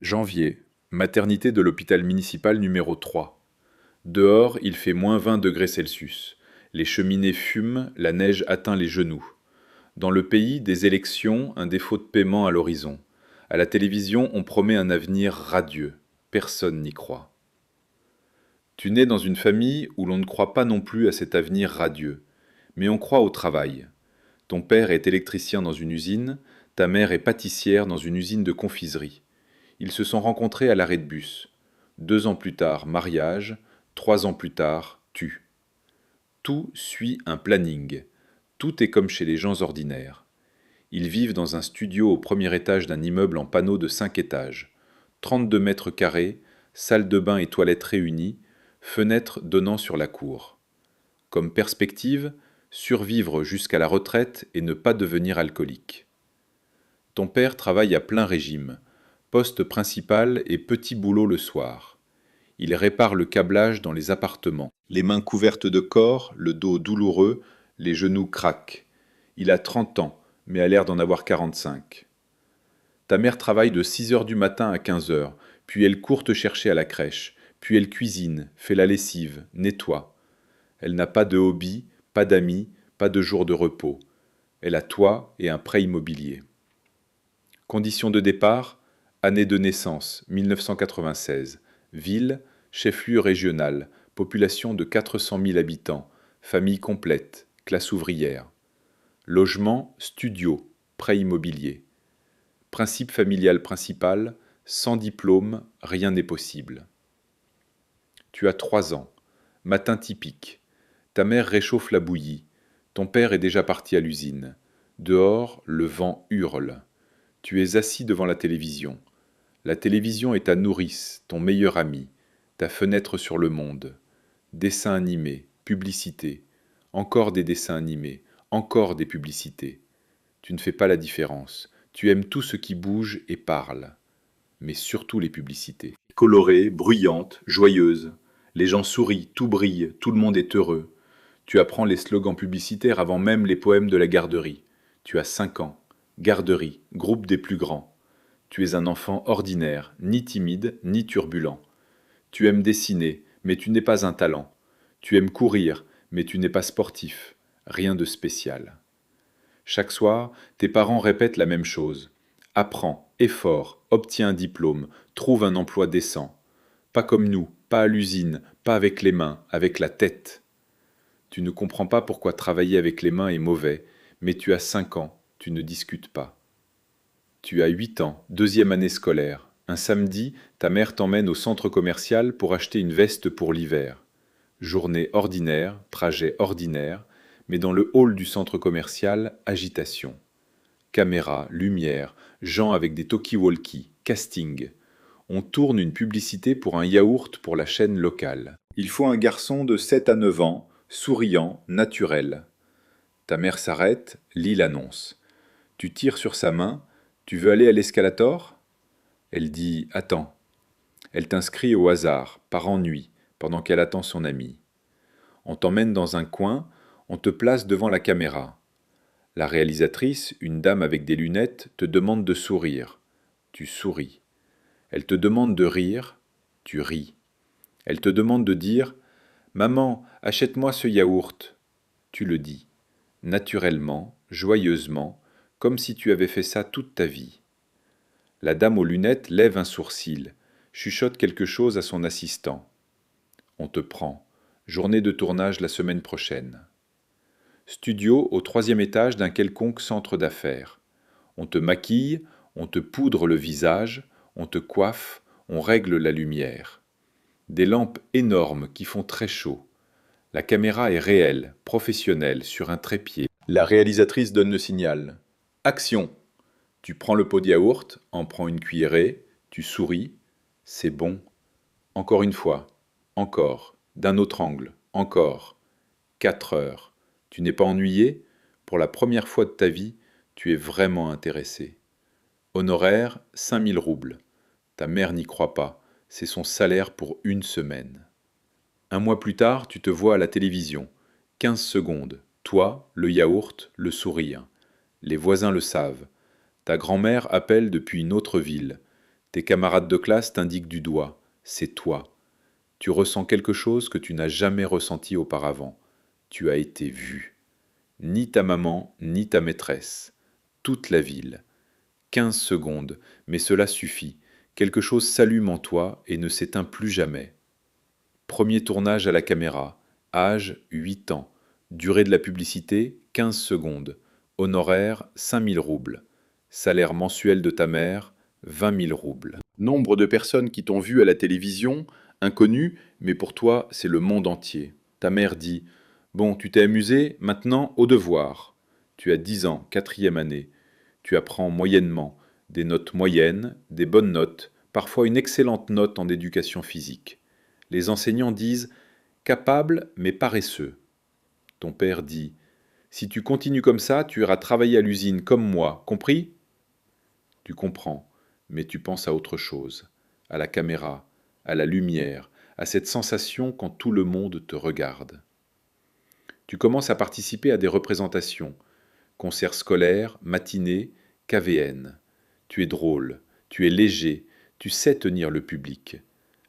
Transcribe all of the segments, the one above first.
Janvier. Maternité de l'hôpital municipal numéro 3. Dehors, il fait -20 °C. Les cheminées fument, la neige atteint les genoux. Dans le pays, des élections, un défaut de paiement à l'horizon. À la télévision, on promet un avenir radieux. Personne n'y croit. Tu nais dans une famille où l'on ne croit pas non plus à cet avenir radieux. Mais on croit au travail. Ton père est électricien dans une usine, ta mère est pâtissière dans une usine de confiserie. Ils se sont rencontrés à l'arrêt de bus. 2 ans plus tard, mariage. 3 ans plus tard, tue. Tout suit un planning. Tout est comme chez les gens ordinaires. Ils vivent dans un studio au premier étage d'un immeuble en panneaux de 5 étages. 32 mètres carrés, salle de bain et toilettes réunies, fenêtres donnant sur la cour. Comme perspective, survivre jusqu'à la retraite et ne pas devenir alcoolique. Ton père travaille à plein régime, poste principal et petit boulot le soir. Il répare le câblage dans les appartements. Les mains couvertes de corps, le dos douloureux, les genoux craquent. Il a 30 ans, mais a l'air d'en avoir 45. Ta mère travaille de 6 heures du matin à 15 heures, puis elle court te chercher à la crèche, puis elle cuisine, fait la lessive, nettoie. Elle n'a pas de hobby, pas d'amis, pas de jours de repos. Elle a toi et un prêt immobilier. Conditions de départ, année de naissance, 1996. Ville, chef-lieu régional, population de 400 000 habitants, famille complète, classe ouvrière. Logement, studio, prêt immobilier. Principe familial principal, sans diplôme, rien n'est possible. Tu as 3 ans. Matin typique. Ta mère réchauffe la bouillie. Ton père est déjà parti à l'usine. Dehors, le vent hurle. Tu es assis devant la télévision. La télévision est ta nourrice, ton meilleur ami, ta fenêtre sur le monde. Dessins animés, publicités, encore des dessins animés, encore des publicités. Tu ne fais pas la différence. Tu aimes tout ce qui bouge et parle, mais surtout les publicités. Colorées, bruyantes, joyeuses. Les gens sourient, tout brille, tout le monde est heureux. Tu apprends les slogans publicitaires avant même les poèmes de la garderie. Tu as 5 ans. Garderie, groupe des plus grands. Tu es un enfant ordinaire, ni timide, ni turbulent. Tu aimes dessiner, mais tu n'es pas un talent. Tu aimes courir, mais tu n'es pas sportif. Rien de spécial. Chaque soir, tes parents répètent la même chose. Apprends, aie fort, obtiens un diplôme, trouve un emploi décent. Pas comme nous, pas à l'usine, pas avec les mains, avec la tête. Tu ne comprends pas pourquoi travailler avec les mains est mauvais, mais tu as 5 ans, tu ne discutes pas. Tu as 8 ans, deuxième année scolaire. Un samedi, ta mère t'emmène au centre commercial pour acheter une veste pour l'hiver. Journée ordinaire, trajet ordinaire, mais dans le hall du centre commercial, agitation. Caméra, lumière, gens avec des talkie-walkie, casting. On tourne une publicité pour un yaourt pour la chaîne locale. Il faut un garçon de 7 à 9 ans, souriant, naturel. Ta mère s'arrête, lit l'annonce. Tu tires sur sa main. Tu veux aller à l'escalator ? Elle dit attends. Elle t'inscrit au hasard, par ennui, pendant qu'elle attend son ami. On t'emmène dans un coin, on te place devant la caméra. La réalisatrice, une dame avec des lunettes, te demande de sourire. Tu souris. Elle te demande de rire. Tu ris. Elle te demande de dire maman, achète-moi ce yaourt. Tu le dis. Naturellement, joyeusement, comme si tu avais fait ça toute ta vie. La dame aux lunettes lève un sourcil, chuchote quelque chose à son assistant. On te prend. Journée de tournage la semaine prochaine. Studio au 3e étage d'un quelconque centre d'affaires. On te maquille, on te poudre le visage, on te coiffe, on règle la lumière. Des lampes énormes qui font très chaud. La caméra est réelle, professionnelle, sur un trépied. La réalisatrice donne le signal. Action! Tu prends le pot de yaourt, en prends une cuillerée, tu souris. C'est bon. Encore une fois. Encore. D'un autre angle. Encore. 4 heures. Tu n'es pas ennuyé? Pour la première fois de ta vie, tu es vraiment intéressé. Honoraire, 5000 roubles. Ta mère n'y croit pas. C'est son salaire pour une semaine. Un mois plus tard, tu te vois à la télévision. 15 secondes. Toi, le yaourt, le sourire. Les voisins le savent. Ta grand-mère appelle depuis une autre ville. Tes camarades de classe t'indiquent du doigt. C'est toi. Tu ressens quelque chose que tu n'as jamais ressenti auparavant. Tu as été vu. Ni ta maman, ni ta maîtresse. Toute la ville. 15 secondes, mais cela suffit. Quelque chose s'allume en toi et ne s'éteint plus jamais. Premier tournage à la caméra. Âge 8 ans. Durée de la publicité 15 secondes. Honoraire 5000 roubles. Salaire mensuel de ta mère 20 000 roubles. Nombre de personnes qui t'ont vu à la télévision, inconnu, mais pour toi c'est le monde entier. Ta mère dit « Bon, tu t'es amusé, maintenant au devoir ». Tu as 10 ans, 4e année. Tu apprends moyennement, des notes moyennes, des bonnes notes, parfois une excellente note en éducation physique. Les enseignants disent « capable mais paresseux ». Ton père dit « si tu continues comme ça, tu iras travailler à l'usine comme moi, compris ?» Tu comprends, mais tu penses à autre chose, à la caméra, à la lumière, à cette sensation quand tout le monde te regarde. Tu commences à participer à des représentations, concerts scolaires, matinées, KVN. Tu es drôle, tu es léger, tu sais tenir le public.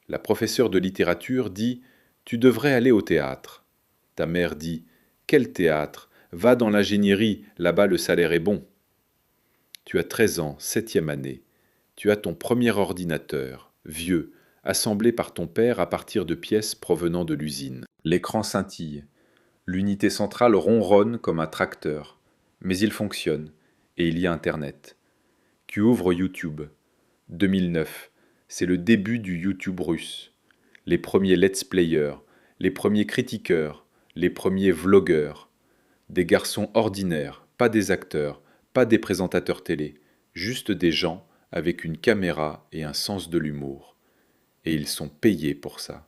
La professeure de littérature dit « tu devrais aller au théâtre ». Ta mère dit « quel théâtre ? Va dans l'ingénierie, là-bas le salaire est bon ». Tu as 13 ans, 7e année. Tu as ton premier ordinateur, vieux, assemblé par ton père à partir de pièces provenant de l'usine. L'écran scintille. L'unité centrale ronronne comme un tracteur. Mais il fonctionne, et il y a Internet. Tu ouvres YouTube. 2009, c'est le début du YouTube russe. Les premiers let's players, les premiers critiqueurs, les premiers vlogueurs. Des garçons ordinaires, pas des acteurs, pas des présentateurs télé, juste des gens avec une caméra et un sens de l'humour. Et ils sont payés pour ça.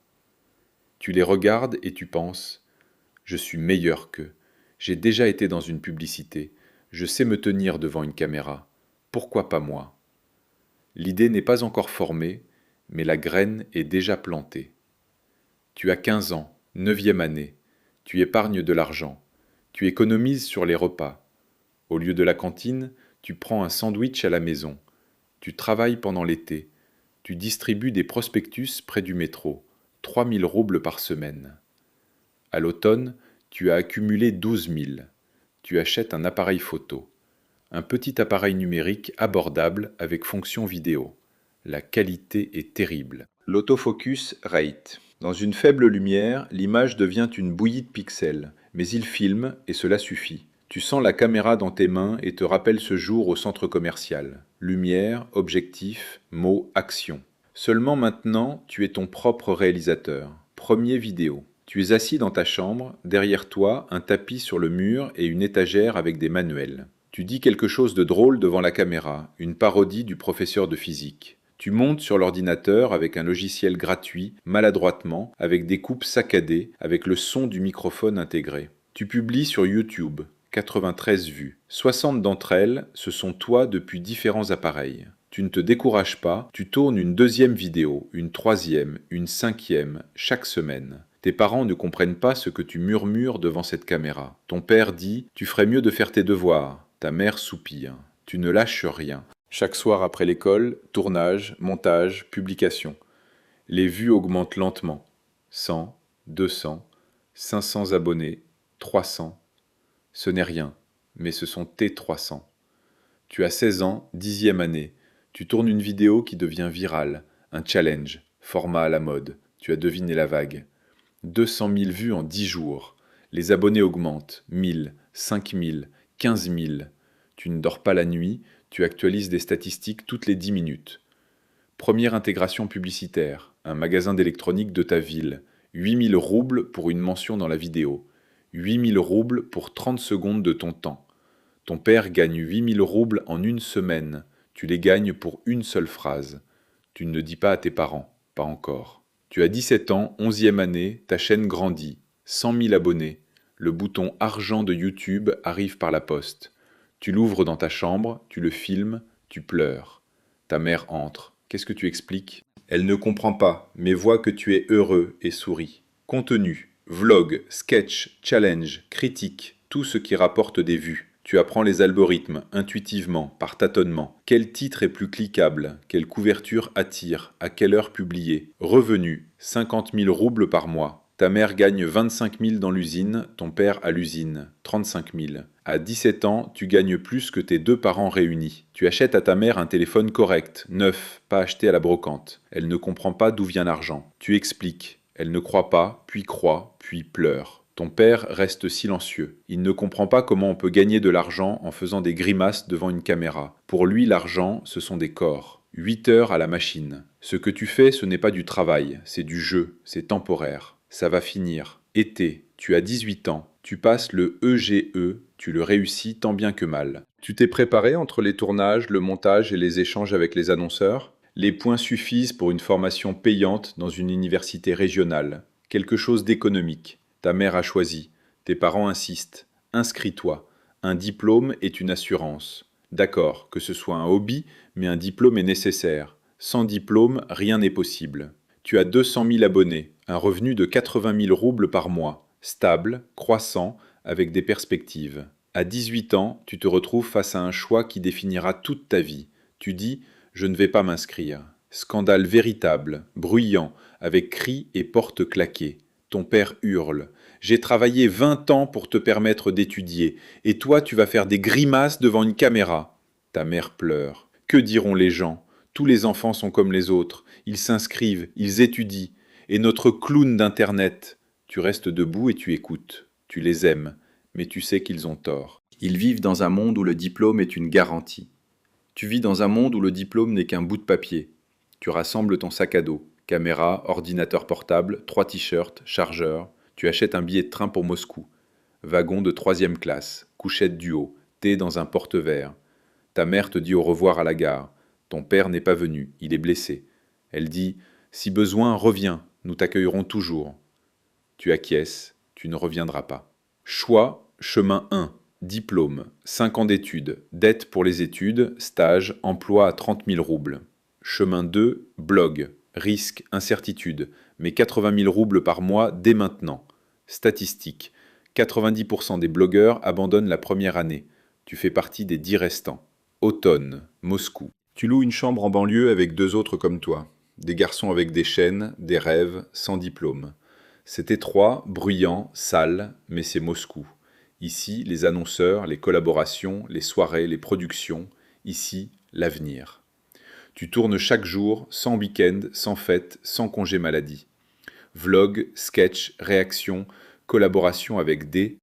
Tu les regardes et tu penses « je suis meilleur qu'eux, j'ai déjà été dans une publicité, je sais me tenir devant une caméra, pourquoi pas moi ?» L'idée n'est pas encore formée, mais la graine est déjà plantée. Tu as 15 ans, 9e année, tu épargnes de l'argent, tu économises sur les repas. Au lieu de la cantine, tu prends un sandwich à la maison. Tu travailles pendant l'été. Tu distribues des prospectus près du métro. 3000 roubles par semaine. À l'automne, tu as accumulé 12 000. Tu achètes un appareil photo. Un petit appareil numérique abordable avec fonction vidéo. La qualité est terrible. L'autofocus rate. Dans une faible lumière, l'image devient une bouillie de pixels, mais il filme et cela suffit. Tu sens la caméra dans tes mains et te rappelles ce jour au centre commercial. Lumière, objectif, mots, action. Seulement maintenant, tu es ton propre réalisateur. Premier vidéo. Tu es assis dans ta chambre, derrière toi, un tapis sur le mur et une étagère avec des manuels. Tu dis quelque chose de drôle devant la caméra, une parodie du professeur de physique. Tu montes sur l'ordinateur avec un logiciel gratuit, maladroitement, avec des coupes saccadées, avec le son du microphone intégré. Tu publies sur YouTube, 93 vues. 60 d'entre elles, ce sont toi depuis différents appareils. Tu ne te décourages pas, tu tournes une 2e vidéo, une 3e, une 5e, chaque semaine. Tes parents ne comprennent pas ce que tu murmures devant cette caméra. Ton père dit « tu ferais mieux de faire tes devoirs ». Ta mère soupire. Tu ne lâches rien. Chaque soir après l'école, tournage, montage, publication. Les vues augmentent lentement. 100, 200, 500 abonnés, 300. Ce n'est rien, mais ce sont tes 300. Tu as 16 ans, 10e année. Tu tournes une vidéo qui devient virale, un challenge, format à la mode. Tu as deviné la vague. 200 000 vues en 10 jours. Les abonnés augmentent, 1000, 5000, 15 000. Tu ne dors pas la nuit, tu actualises des statistiques toutes les 10 minutes. Première intégration publicitaire, un magasin d'électronique de ta ville. 8000 roubles pour une mention dans la vidéo. 8000 roubles pour 30 secondes de ton temps. Ton père gagne 8000 roubles en une semaine. Tu les gagnes pour une seule phrase. Tu ne le dis pas à tes parents, pas encore. Tu as 17 ans, 11e année, ta chaîne grandit. 100 000 abonnés. Le bouton argent de YouTube arrive par la poste. Tu l'ouvres dans ta chambre, tu le filmes, tu pleures. Ta mère entre. Qu'est-ce que tu expliques ? Elle ne comprend pas, mais voit que tu es heureux et sourit. Contenu, vlog, sketch, challenge, critique, tout ce qui rapporte des vues. Tu apprends les algorithmes, intuitivement, par tâtonnement. Quel titre est plus cliquable? Quelle couverture attire? À quelle heure publier? Revenu, 50 000 roubles par mois. Ta mère gagne 25 000 dans l'usine, ton père à l'usine, 35 000. À 17 ans, tu gagnes plus que tes deux parents réunis. Tu achètes à ta mère un téléphone correct, neuf, pas acheté à la brocante. Elle ne comprend pas d'où vient l'argent. Tu expliques. Elle ne croit pas, puis croit, puis pleure. Ton père reste silencieux. Il ne comprend pas comment on peut gagner de l'argent en faisant des grimaces devant une caméra. Pour lui, l'argent, ce sont des corps. 8 heures à la machine. Ce que tu fais, ce n'est pas du travail, c'est du jeu, c'est temporaire. Ça va finir. Été, tu as 18 ans. Tu passes le EGE, tu le réussis tant bien que mal. Tu t'es préparé entre les tournages, le montage et les échanges avec les annonceurs? Les points suffisent pour une formation payante dans une université régionale. Quelque chose d'économique. Ta mère a choisi. Tes parents insistent. Inscris-toi. Un diplôme est une assurance. D'accord, que ce soit un hobby, mais un diplôme est nécessaire. Sans diplôme, rien n'est possible. Tu as 200 000 abonnés, un revenu de 80 000 roubles par mois, stable, croissant, avec des perspectives. À 18 ans, tu te retrouves face à un choix qui définira toute ta vie. Tu dis « Je ne vais pas m'inscrire ». Scandale véritable, bruyant, avec cris et portes claquées. Ton père hurle. J'ai travaillé 20 ans pour te permettre d'étudier, et toi tu vas faire des grimaces devant une caméra. Ta mère pleure. Que diront les gens? Tous les enfants sont comme les autres. Ils s'inscrivent, ils étudient. Et notre clown d'Internet? Tu restes debout et tu écoutes. Tu les aimes, mais tu sais qu'ils ont tort. Ils vivent dans un monde où le diplôme est une garantie. Tu vis dans un monde où le diplôme n'est qu'un bout de papier. Tu rassembles ton sac à dos. Caméra, ordinateur portable, 3 t-shirts, chargeur. Tu achètes un billet de train pour Moscou. Wagon de 3e classe, couchette du haut, thé dans un porte-verre. Ta mère te dit au revoir à la gare. Ton père n'est pas venu, il est blessé. Elle dit « Si besoin, reviens, nous t'accueillerons toujours ». Tu acquiesces, tu ne reviendras pas. Choix, chemin 1, diplôme, 5 ans d'études, dette pour les études, stage, emploi à 30 000 roubles. Chemin 2, blog, risque, incertitude, mais 80 000 roubles par mois dès maintenant. Statistique, 90% des blogueurs abandonnent la première année. Tu fais partie des 10 restants. Automne, Moscou. Tu loues une chambre en banlieue avec 2 autres comme toi. Des garçons avec des chaînes, des rêves, sans diplôme. C'est étroit, bruyant, sale, mais c'est Moscou. Ici, les annonceurs, les collaborations, les soirées, les productions. Ici, l'avenir. Tu tournes chaque jour, sans week-end, sans fête, sans congé maladie. Vlog, sketch, réaction, collaboration avec des